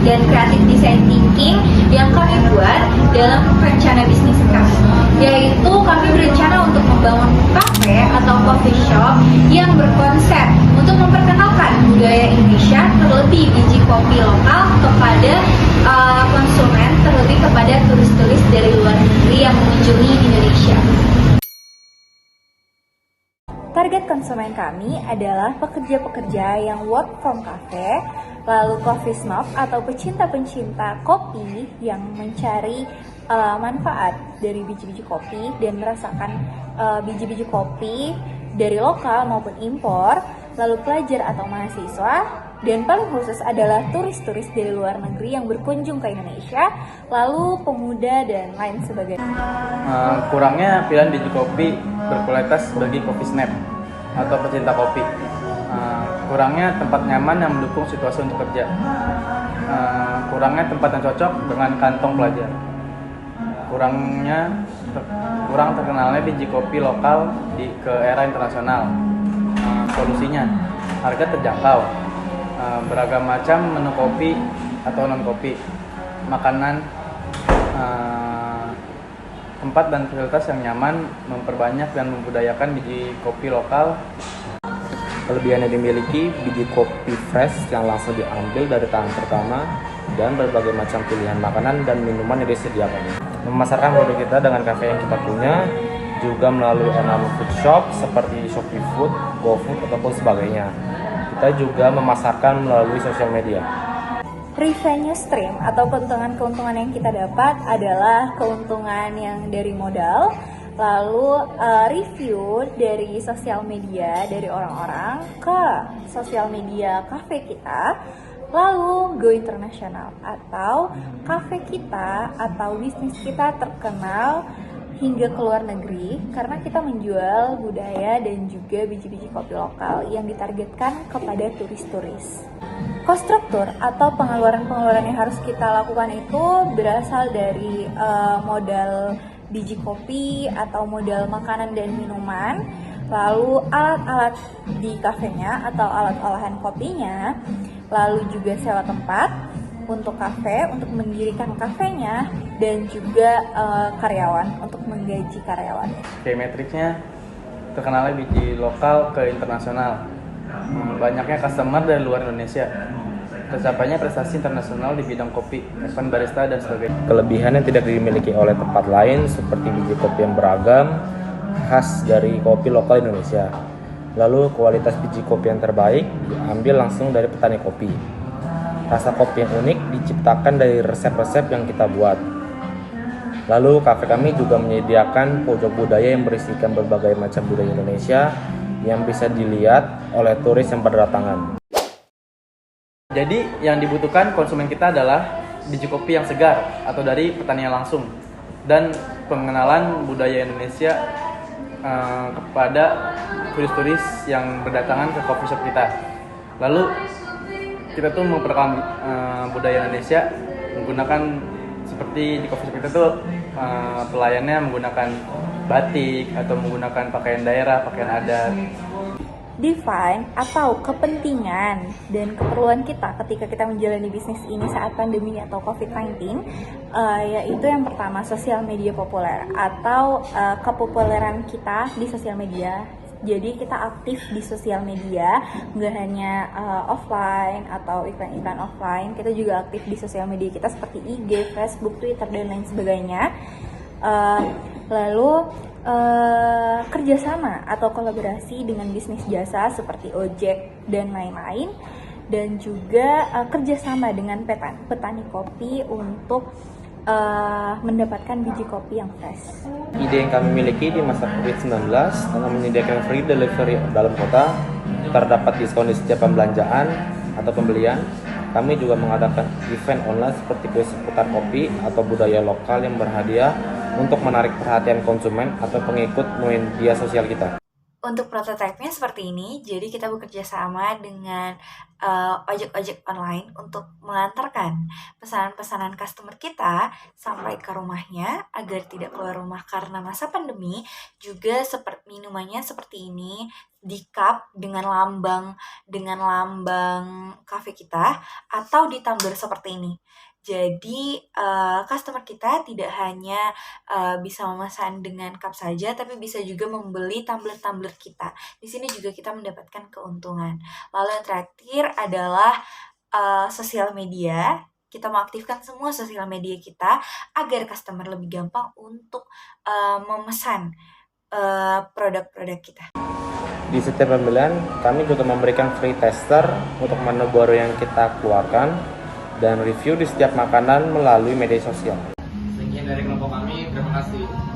dan creative design thinking yang kami buat dalam rencana bisnis kami, yaitu kami berencana untuk membangun kafe atau coffee shop yang berkonsep untuk memperkenalkan budaya Indonesia, terlebih biji kopi lokal kepada konsumen, terlebih kepada turis-turis dari luar negeri yang mengunjungi Indonesia. Target konsumen kami adalah pekerja-pekerja yang work from cafe, lalu coffee snob atau pecinta-pencinta kopi yang mencari manfaat dari biji-biji kopi dan merasakan biji-biji kopi dari lokal maupun impor, lalu pelajar atau mahasiswa, dan paling khusus adalah turis-turis dari luar negeri yang berkunjung ke Indonesia, lalu pemuda dan lain sebagainya. Kurangnya pilihan biji kopi berkualitas bagi kopi snap atau pecinta kopi. Kurangnya tempat nyaman yang mendukung situasi untuk kerja. Kurangnya tempat yang cocok dengan kantong pelajar. Kurang terkenalnya biji kopi lokal ke era internasional. Solusinya, harga terjangkau, beragam macam menu kopi atau non kopi, makanan, tempat dan fasilitas yang nyaman, memperbanyak dan membudayakan biji kopi lokal. Kelebihan yang dimiliki biji kopi fresh yang langsung diambil dari tangan pertama, dan berbagai macam pilihan makanan dan minuman yang disediakan. Memasarkan produk kita dengan kafe yang kita punya, juga melalui enam food shop seperti Shopee Food, GoFood, ataupun sebagainya. Kita juga memasarkan melalui sosial media. Revenue stream atau keuntungan-keuntungan yang kita dapat adalah keuntungan yang dari modal, lalu review dari sosial media dari orang-orang ke sosial media kafe kita, lalu go internasional atau kafe kita atau bisnis kita terkenal hingga ke luar negeri karena kita menjual budaya dan juga biji-biji kopi lokal yang ditargetkan kepada turis-turis. Cost structure atau pengeluaran-pengeluaran yang harus kita lakukan itu berasal dari modal biji kopi atau modal makanan dan minuman, lalu alat-alat di kafenya atau alat olahan kopinya, lalu juga sewa tempat untuk kafe, untuk mendirikan kafenya, dan juga karyawan, untuk menggaji karyawan. Oke, metriknya terkenalnya biji lokal ke internasional, banyaknya customer dari luar Indonesia, tercapainya prestasi internasional di bidang kopi, event barista, dan sebagainya. Kelebihan yang tidak dimiliki oleh tempat lain seperti biji kopi yang beragam, khas dari kopi lokal Indonesia. Lalu kualitas biji kopi yang terbaik diambil langsung dari petani kopi. Rasa kopi yang unik diciptakan dari resep-resep yang kita buat. Lalu kafe kami juga menyediakan pojok budaya yang berisikan berbagai macam budaya Indonesia yang bisa dilihat oleh turis yang berdatangan. Jadi yang dibutuhkan konsumen kita adalah biji kopi yang segar atau dari petani yang langsung, dan pengenalan budaya Indonesia kepada turis-turis yang berdatangan ke coffee shop kita. Lalu kita tuh memperkenalkan budaya Indonesia menggunakan seperti di coffee shop kita tuh pelayannya menggunakan batik atau menggunakan pakaian daerah, pakaian adat. Define atau kepentingan dan keperluan kita ketika kita menjalani bisnis ini saat pandemi atau COVID-19, yaitu yang pertama sosial media populer atau kepopuleran kita di sosial media. Jadi kita aktif di sosial media, nggak hanya offline atau iklan-iklan offline, kita juga aktif di sosial media kita seperti IG, Facebook, Twitter, dan lain sebagainya. Lalu kerjasama atau kolaborasi dengan bisnis jasa seperti ojek dan lain-lain, dan juga kerjasama dengan petani kopi untuk mendapatkan biji kopi yang fresh. Ide yang kami miliki di masa COVID-19 dengan menyediakan free delivery dalam kota, terdapat diskon di setiap pembelanjaan atau pembelian. Kami juga mengadakan event online seperti kuis seputar kopi atau budaya lokal yang berhadiah untuk menarik perhatian konsumen atau pengikut media sosial kita. Untuk prototipe-nya seperti ini, jadi kita bekerja sama dengan ojek-ojek online untuk mengantarkan pesanan-pesanan customer kita sampai ke rumahnya agar tidak keluar rumah karena masa pandemi. Juga seperti minumannya seperti ini di cup dengan lambang kafe kita atau di tumbler seperti ini. Jadi customer kita tidak hanya bisa memesan dengan cup saja, tapi bisa juga membeli tumbler-tumbler kita. Di sini juga kita mendapatkan keuntungan. Lalu yang terakhir adalah sosial media. Kita mengaktifkan semua sosial media kita agar customer lebih gampang untuk memesan produk-produk kita. Di setiap pembelian, kami juga memberikan free tester untuk menu baru yang kita keluarkan dan review di setiap makanan melalui media sosial. Sekian dari kelompok kami, terima kasih.